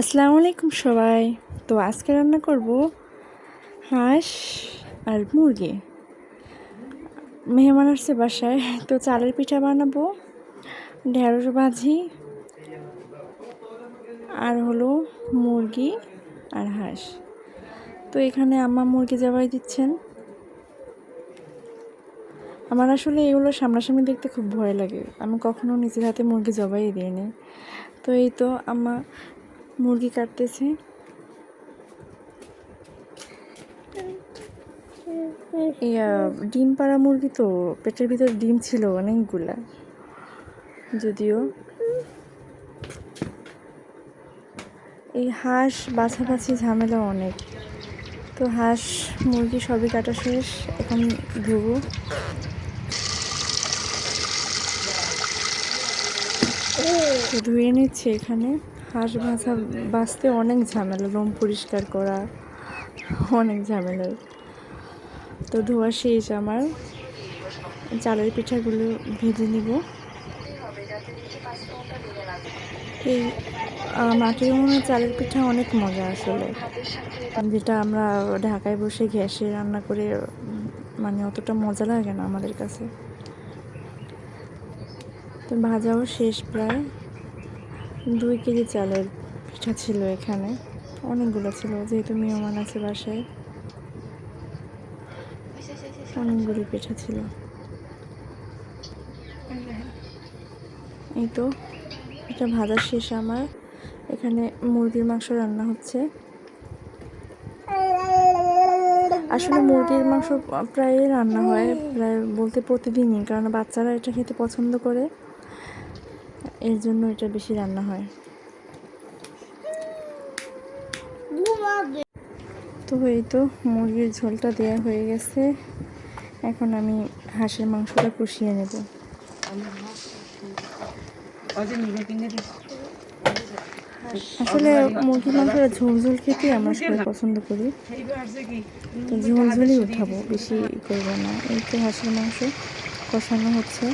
আসসালামু আলাইকুম সবাই। তো আজকে রান্না করব হাঁস আর মুরগি। মেহমান আসছে বাসায়, তো চালের পিঠা বানাবো, ঢেঁড়স ভাজি আর হলো মুরগি আর হাঁস। তো এখানে আম্মা মুরগি জবাই দিচ্ছেন। আমার আসলে এগুলো সামনাসামনি দেখতে খুব ভয় লাগে, আমি কখনো নিজের হাতে মুরগি জবাই দিইনি। তো এই তো আম্মা মুরগি কাটতেছে। ডিম পাড়া মুরগি, তো পেটের ভিতর ডিম ছিল অনেকগুলা। যদিও এই হাঁস বাছাবাছি ঝামেলা অনেক। তো হাঁস মুরগি সবই কাটা শেষ, এখন ধুবো। তো ধুয়ে নিচ্ছে। এখানে হাঁস বাছতে অনেক ঝামেলা, লোম পরিষ্কার করা অনেক ঝামেলার। তো ধোয়া শেষ আমার। চালের পিঠাগুলো ভেজে নিব। এই মাটির উনুনে চালের পিঠা অনেক মজা আসলে, যেটা আমরা ঢাকায় বসে গ্যাসে রান্না করে মানে অতটা মজা লাগে না আমাদের কাছে। তো ভাজাও শেষ প্রায়। 2 কেজি চালের পিঠা ছিল এখানে, অনেকগুলো ছিল যেহেতু মেহমান আছে বাসায়, অনেকগুলি পিঠা ছিল। এই তো এটা ভাজা শেষ আমার। এখানে মুরগির মাংস রান্না হচ্ছে। আসলে মুরগির মাংস প্রায় রান্না হয়, প্রায় বলতে প্রতিদিনই, কারণ বাচ্চারা এটা খেতে পছন্দ করে, এর জন্য এটা বেশি রান্না হয়। তো এই তো মুরগির ঝোলটা দেওয়া হয়ে গেছে। এখন আমি হাঁসের মাংসটা কষিয়ে নেব। আসলে মুরগির মাংসটা ঝোল ঝোল খেতে আমরা সবাই পছন্দ করি, তো ঝোল ঝোলই উঠাবো, বেশি করবো না। এই তো হাঁসের মাংস কষানো হচ্ছে।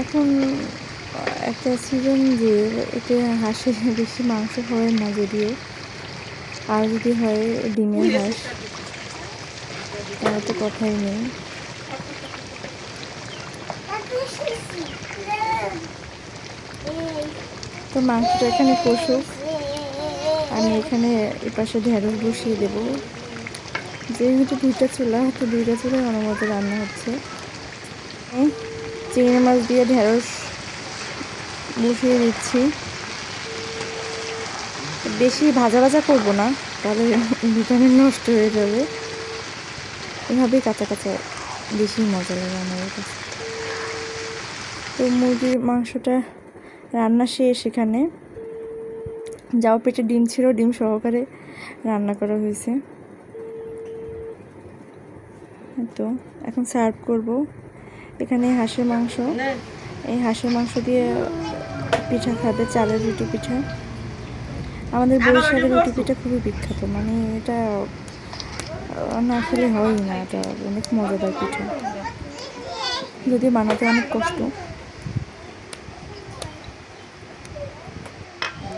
এখন একটা সিজন যে এতে হাঁসের বেশি মাংস হয় না যদিও, আর যদি হয় ডিমের হাঁস তাহলে তো কথাই নেই। তো মাংসটা এখানে কষুক, আমি এখানে এপাশে ঢেঁড়স বসিয়ে দেবো। যেহেতু 2টা চুলা, তো 2টা চুলায় অনবরত রান্না হচ্ছে। চিংড়ি মাছ দিয়ে ঢেঁড়স বসিয়ে দিচ্ছি। বেশি ভাজা ভাজা করবো না, তাহলে ভিটামিন নষ্ট হয়ে যাবে। এভাবেই কাঁচা কাঁচা বেশি মজা লাগে আমার কাছে। তো মুরগির মাংসটা রান্না শেষ। এখানে যাও পেটে ডিম ছিল, ডিম সহকারে রান্না করা হয়েছে। তো এখন সার্ভ করব। এখানে হাঁসের মাংস, এই হাঁসের মাংস দিয়ে পিঠা খাবে, চালের রুটি পিঠা। আমাদের বরিশালের রুটি পিঠা খুবই বিখ্যাত, মানে এটা না খেলে হয়ই না, এটা অনেক মজাদার পিঠা, যদিও বানাতে অনেক কষ্ট।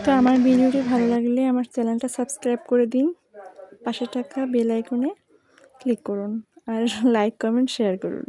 তো আমার ভিডিওটি ভালো লাগলে আমার চ্যানেলটা সাবস্ক্রাইব করে দিন, পাশে থাকা বেল আইকনে ক্লিক করুন, আর লাইক কমেন্ট শেয়ার করুন।